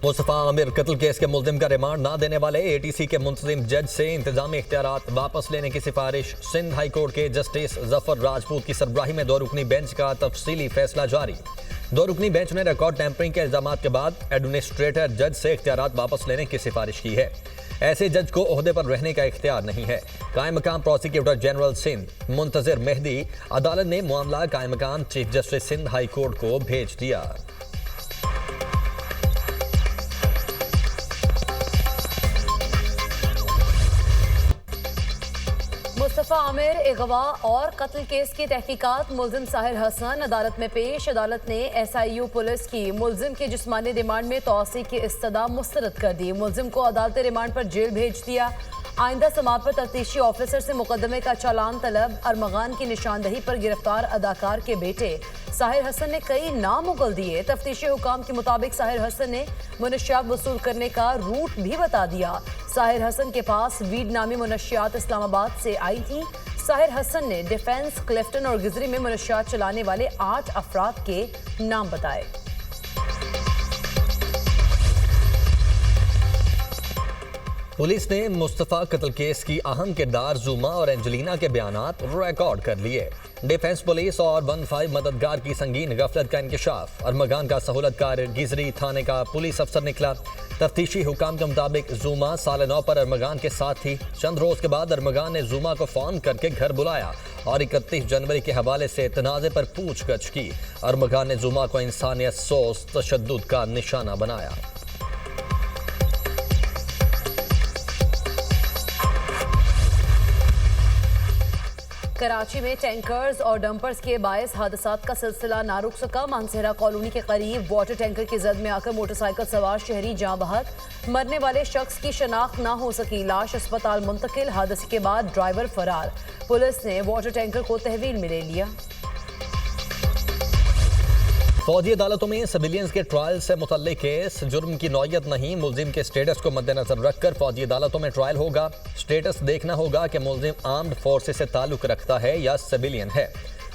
मुस्तफा आमिर कत्ल केस के मुल्जिम का रिमांड ना देने वाले एटीसी के मुंतजिम जज से इंतजामी इख्तियारात वापस लेने की सिफारिश। सिंध हाई कोर्ट के जस्टिस जफर राजपूत की सरबराही में 2 रुकनी बेंच का तफसीली फैसला जारी। 2 रुकनी बेंच ने रिकॉर्ड टैंपरिंग के इल्जाम के बाद एडमिनिस्ट्रेटर जज से इख्तियारात वापस लेने की सिफारिश की है। ऐसे जज को ओहदे पर रहने का इख्तियार नहीं है। कायम मकाम प्रोसिक्यूटर जनरल सिंध मुंतजिर मेहदी अदालत ने मामला कायम मकाम chief justice Sindh high court को भेज दिया। मुस्तफा आमिर अगवा और कत्ल केस की तहकीकात मुल्जिम साहिर हसन अदालत में पेश। अदालत ने SIU पुलिस की मुल्जिम के जिस्मानी रिमांड में तौसी की इस्तदा मुस्तरद कर दी। मुल्जिम को अदालती रिमांड पर जेल भेज दिया। आइंदा समात पर तफ्तीशी ऑफिसर से मुकदमे का चालान तलब। अरमगान की निशानदही पर गिरफ्तार अदाकार के बेटे साहिर हसन ने कई नाम उगल दिए। तफ्तीशी हुकाम के मुताबिक साहिर हसन ने मुनशियात वसूल करने का रूट भी बता दिया। साहिर हसन के पास वीड नामी मुनशियात इस्लामाबाद से आई थी। साहिर हसन ने डिफेंस, क्लिफ्टन और गिजरी में मुनशियात चलाने वाले 8 अफराद के नाम बताए। पुलिस ने मुस्तफा कत्ल केस की अहम किरदार जुमा और एंजेलिना के बयानात रिकॉर्ड कर लिए। डिफेंस पुलिस और 15 मददगार की संगीन गफलत का इंकशाफ। अरमगान का सहूलतकार गिजरी थाने का पुलिस अफसर निकला। तफ्तीशी हुकाम के मुताबिक जुमा साल 9 पर अरमगान के साथ थी। चंद रोज के बाद अरमगान ने जुमा को फोन करके घर बुलाया और 31 जनवरी के हवाले से तनाज़े पर पूछगछ की। अरमगान ने जुमा को इंसानियत सोच तशद्दुद का निशाना बनाया। कराची में टैंकर्स और डंपर्स के बायस हादसात का सिलसिला ना रुक सका। मानसेरा कॉलोनी के करीब वाटर टैंकर की जद में आकर मोटरसाइकिल सवार शहरी जाँ बहक। मरने वाले शख्स की शनाख्त ना हो सकी। लाश अस्पताल मुंतकिल। हादसे के बाद ड्राइवर फरार। पुलिस ने वाटर टैंकर को तहवील में ले लिया। फौजी अदालतों में सिविलियंस के ट्रायल से मुतल्लिक केस। जुर्म की नौयत नहीं, मुल्जिम के स्टेटस को मद्देनजर रखकर फौजी अदालतों में ट्रायल होगा। स्टेटस देखना होगा कि मुल्जिम आर्म्ड फोर्सेस से ताल्लुक रखता है या सिविलियन है।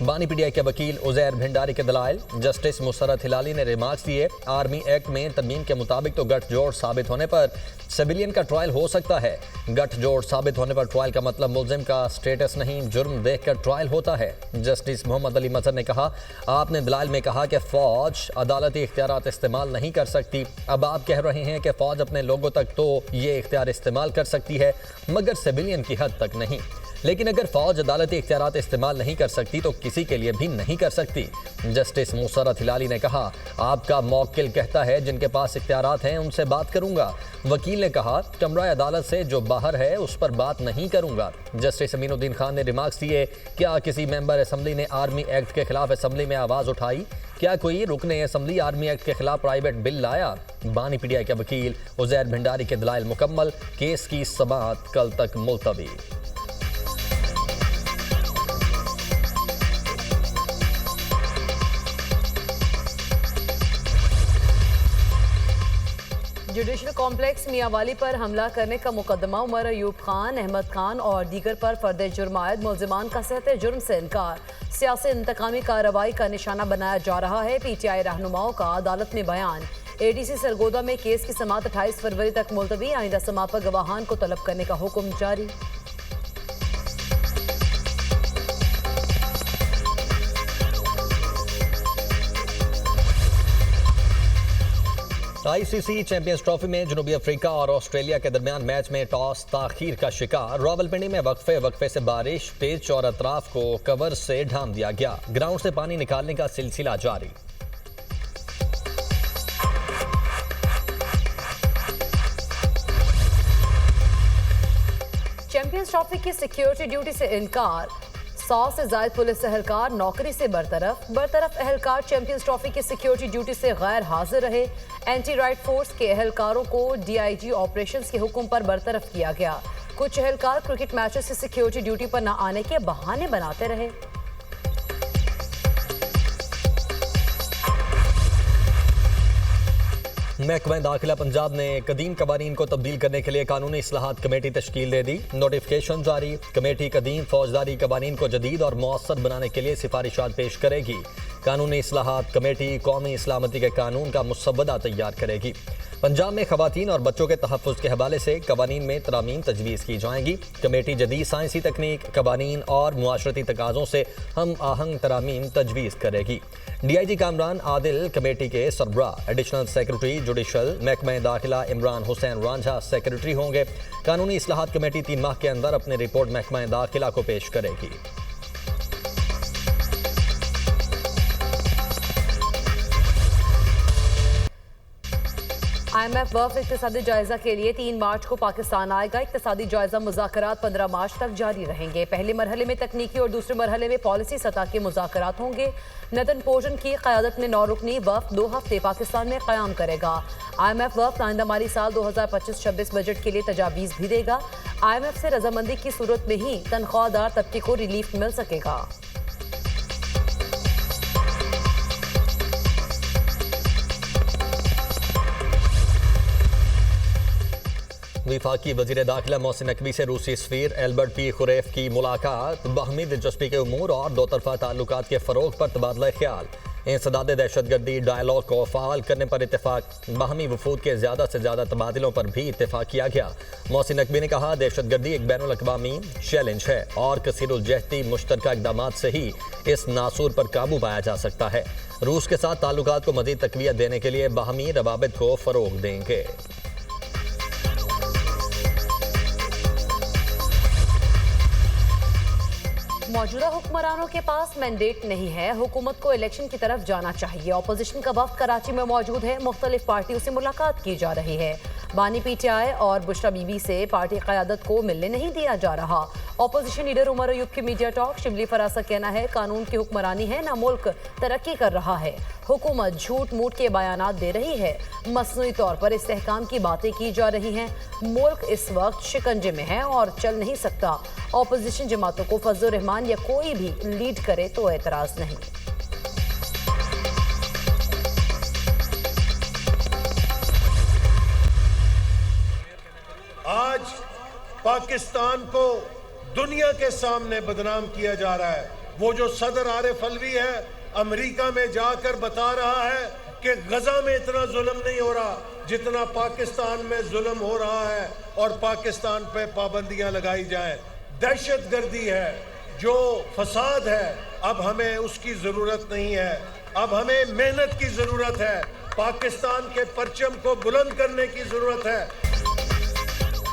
बानी पीटीआई के वकील उजैर भिंडारी के दलाइल। जस्टिस मुसरत हिलाली ने रिमार्क्स दिए। आर्मी एक्ट में तरमीम के मुताबिक तो गठजोड़ साबित होने पर सिविलियन का ट्रायल हो सकता है। गठजोड़ साबित होने पर ट्रायल का मतलब मुल्जिम का स्टेटस नहीं, जुर्म देखकर ट्रायल होता है। जस्टिस मोहम्मद अली मजहर ने कहा, आपने दलाइल में कहा कि फौज अदालती इख्तियारात इस्तेमाल नहीं कर सकती। अब आप कह रहे हैं कि फौज अपने लोगों तक तो ये इख्तियार इस्तेमाल कर सकती है मगर सिविलियन की हद तक नहीं। लेकिन अगर फौज अदालती इख्तियारात इस्तेमाल नहीं कर सकती तो किसी के लिए भी नहीं कर सकती। जस्टिस मुसरत हिलाली ने कहा, आपका मौक्किल कहता है जिनके पास इख्तियारात हैं उनसे बात करूंगा। वकील ने कहा, कमरा अदालत से जो बाहर है उस पर बात नहीं करूंगा। जस्टिस अमीनुद्दीन खान ने रिमार्क्स दिए, क्या किसी मेंबर असम्बली ने आर्मी एक्ट के खिलाफ असम्बली में आवाज उठाई? क्या कोई रुकने असम्बली आर्मी एक्ट के खिलाफ प्राइवेट बिल लाया? बानी पीटीआई के वकील उजैर भिंडारी के दलाइल मुकम्मल। केस की समाअत कल तक मुलतवी। जुडिशल कॉम्प्लेक्स मियांवाली पर हमला करने का मुकदमा उमर अयूब खान, अहमद खान और दीगर पर फर्द जुर्म आयद मुल्जिमान का सहते जुर्म से इनकार। सियासी इंतकामी कार्रवाई का निशाना बनाया जा रहा है। पीटीआई रहनुमाओं का अदालत में बयान। एडीसी सरगोदा में केस की समाअत 28 फरवरी तक मुलतवी। आइंदा समाअत पर गवाहान को तलब करने का हुक्म जारी। ICC चैंपियंस ट्रॉफी में जनूबी अफ्रीका और ऑस्ट्रेलिया के दरमियान मैच में टॉस ताखीर का शिकार। रावलपिंडी में वक्फे से बारिश, पिच और अतराफ को कवर से ढांप दिया गया। ग्राउंड से पानी निकालने का सिलसिला जारी। चैंपियंस ट्रॉफी की सिक्योरिटी ड्यूटी से इनकार। 100 से ज्यादा पुलिस एहलकार नौकरी से बरतरफ एहलकार चैंपियंस ट्रॉफी की सिक्योरिटी ड्यूटी से गैर हाजिर रहे। एंटी राइट फोर्स के एहलकारों को DIG ऑपरेशंस के हुक्म पर बरतरफ किया गया। कुछ एहलकार क्रिकेट मैचेस की सिक्योरिटी ड्यूटी पर न आने के बहाने बनाते रहे। महकमा दाखिला पंजाब ने कदीम कवानीन को तब्दील करने के लिए कानूनी इस्लाहात कमेटी तश्कील दे दी। नोटिफिकेशन जारी। कमेटी कदीम फौजदारी कवानीन को जदीद और मौसर बनाने के लिए सिफारिशात पेश करेगी। कानूनी इस्लाहात कमेटी कौमी इस्लामती के कानून का मुसव्वदा तैयार करेगी। पंजाब में खवातीन और बच्चों के तहफ़्फ़ुज़ के हवाले से कवानीन में तरामीम तजवीज़ की जाएंगी। कमेटी जदीद साइंसी तकनीक, कवानीन और मुआशरती तकाज़ों से हम आहंग तरामीम तजवीज़ करेगी। DIG कामरान आदिल कमेटी के सरबराह, एडिशनल सेक्रेटरी जुडिशल महकमा दाखिला इमरान हुसैन रांझा सेक्रेटरी होंगे। कानूनी इस्लाहात कमेटी 3 माह के अंदर अपनी रिपोर्ट महकमा दाखिला को पेश करेगी। IMF वफ़ इक़्तिसादी जायजा के लिए 3 मार्च को पाकिस्तान आएगा। इक़्तिसादी जायजा मुज़ाकरात 15 मार्च तक जारी रहेंगे। पहले मरहले में तकनीकी और दूसरे मरहले में पॉलिसी सतह के मुज़ाकरात होंगे। नतन पोजन की क़यादत में 9 रुकनी वफ़ 2 हफ्ते पाकिस्तान में क़याम करेगा। IMF वफ़ आइंदा माली साल 2025-26 बजट के लिए तजावीज़ भी देगा। IMF से रजामंदी की सूरत में ही तनख्वाहदार तबके को रिलीफ मिल सकेगा। वफाकी वज़ीर दाखिला मोहसिन नकवी से रूसी सफ़ीर एल्बर्ट पी खुरैफ की मुलाकात, बाहमी दिलचस्पी के उमूर और दो तरफ़ा ताल्लुकात के फ़रोग़ पर तबादला ख्याल, इंसदाद दहशतगर्दी डायलॉग को फ़ाल करने पर इत्तेफाक, बाहमी वफूद के ज़्यादा से ज़्यादा तबादलों पर भी इत्तेफाक किया गया। मोहसिन नकवी ने कहा, दहशतगर्दी एक बैनुल अक़वामी चैलेंज है और कसीरुल जहती मुश्तरका इक़दामात से ही इस नासूर पर काबू पाया जा सकता है। रूस के साथ ताल्लुकात को मज़ीद तक़वियत देने के लिए बाहमी रवाबित को फ़रोग़ देंगे। मौजूदा हुक्मरानों के पास मैंडेट नहीं है, हुकूमत को इलेक्शन की तरफ जाना चाहिए। अपोजिशन का वफ्द कराची में मौजूद है, मुख्तलिफ पार्टियों से मुलाकात की जा रही है। बानी PTI और बुशरा बीबी से पार्टी क़यादत को मिलने नहीं दिया जा रहा। अपोजिशन लीडर उमर अयूब की मीडिया टॉक, शिबली फराज का कहना है कानून की हुक्मरानी है, ना मुल्क तरक्की कर रहा है। हुकूमत झूठ मूठ के बयानात दे रही है, मसनूई तौर पर इस्तेहकाम की बातें की जा रही हैं। मुल्क इस वक्त शिकंजे में है और चल नहीं सकता। अपोजिशन जमातों को फजल रहमान या कोई भी लीड करे तो एतराज़ नहीं। आज पाकिस्तान को दुनिया के सामने बदनाम किया जा रहा है। वो जो सदर आरिफ अलवी है, अमेरिका में जाकर बता रहा है कि गजा में इतना जुल्म नहीं हो रहा जितना पाकिस्तान में जुल्म हो रहा है और पाकिस्तान पे पाबंदियां लगाई जाएं। दहशतगर्दी है, जो फसाद है, अब हमें उसकी जरूरत नहीं है। अब हमें मेहनत की जरूरत है, पाकिस्तान के परचम को बुलंद करने की जरूरत है।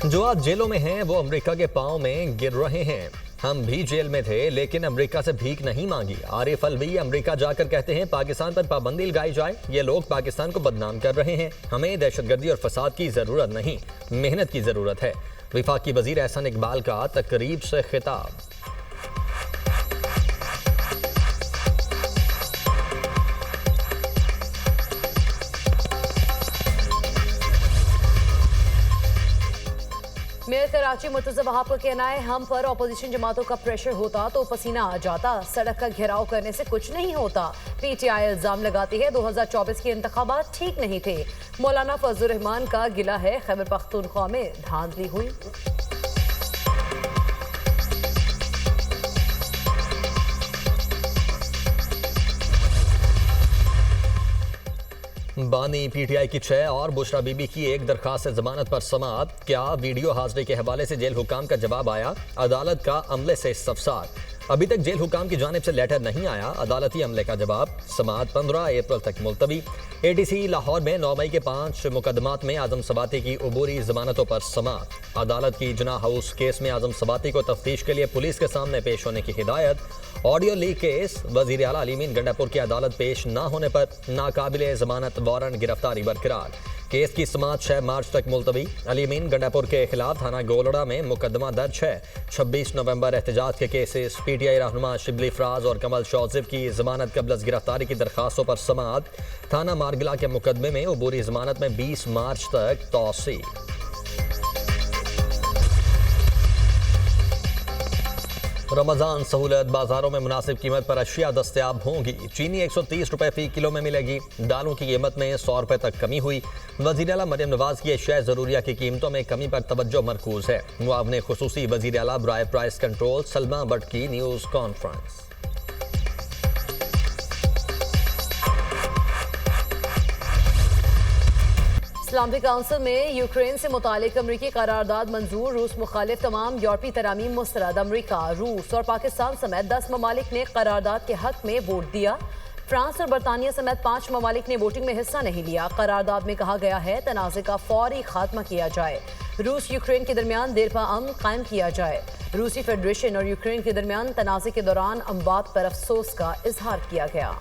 जो आज जेलों में हैं वो अमेरिका के पांव में गिर रहे हैं। हम भी जेल में थे लेकिन अमेरिका से भीख नहीं मांगी। आरिफ अलवी अमेरिका जाकर कहते हैं पाकिस्तान पर पाबंदी लगाई जाए। ये लोग पाकिस्तान को बदनाम कर रहे हैं। हमें दहशतगर्दी और फसाद की जरूरत नहीं, मेहनत की जरूरत है। वफाकी वजीर एहसन इकबाल का तकरीब से खिताब। मेयर कराची मुर्तज़ा वहाब का कहना है, हम पर अपोजिशन जमातों का प्रेशर होता तो पसीना आ जाता, सड़क का घेराव करने से कुछ नहीं होता। PTI इल्जाम लगाती है 2024 के इंतखाबात ठीक नहीं थे। मौलाना फजल रहमान का गिला है खैबर पख्तूनख्वा में धांधली हुई। बानी PTI की 6 और बुशरा बीबी की 1 दरखास्त जमानत पर समाअत। क्या वीडियो हाजिरी के हवाले से जेल हुकाम का जवाब आया? अदालत का अमले से इस्तफसार। अभी तक जेल हुकाम की जानिब से लेटर नहीं आया, अदालती अमले का जवाब। समाअत 15 अप्रैल तक मुलतवी। ATC लाहौर में 9 मई के 5 मुकदमात में आजम सवाती की अबूरी जमानतों पर समाअत। अदालत की जना हाउस केस में आजम सवाती को तफ्तीश के लिए पुलिस के सामने पेश होने की हिदायत। ऑडियो लीक केस, वजीर आला अली मीन गंडापुर की अदालत पेश न होने पर नाकाबिले जमानत वारंट गिरफ्तारी बरकरार। केस की समाअत 6 मार्च तक मुलतवी। अली मीन गंडापुर के खिलाफ थाना गोलड़ा में मुकदमा दर्ज है। 26 नवंबर एहतजाज के केसेस, PTI रहनुमा शिबली फराज और कमल शौजिब की जमानत कबल गिरफ्तारी की दरखास्तों पर समाअत। थाना मारगिला के मुकदमे में अबूरी जमानत में 20 मार्च तक तौसी। रमजान सहूलत, बाजारों में मुनासिब कीमत पर अशिया दस्तयाब होंगी। चीनी 130 रुपए फी किलो में मिलेगी। दालों की कीमत में 100 रुपए तक कमी हुई। वज़ीर आला मरियम नवाज की अशिया ज़रूरिया की कीमतों में कमी पर तवज्जो मरकूज है। मुआवने खुसूसी वज़ीर आला बराए प्राइस कंट्रोल सलमा भट्ट की न्यूज़ कॉन्फ्रेंस। इस्लामिक काउंसिल में यूक्रेन से मुतालिक अमरीकी करारदाद मंजूर। रूस मुखालिफ तमाम यूरोपीय तरामीम मुस्तरद। अमरीका, रूस और पाकिस्तान समेत 10 ममालिक ने करारदाद के हक में वोट दिया। फ्रांस और बरतानिया समेत 5 ममालिक ने वोटिंग में हिस्सा नहीं लिया। करारदाद में कहा गया है तनाज़े का फौरी खात्मा किया जाए। रूस यूक्रेन के दरमियान देरपा अमन कायम किया जाए। रूसी फेडरेशन और यूक्रेन के दरमियान तनाज़े के दौरान अमवात पर अफसोस का इजहार किया गया।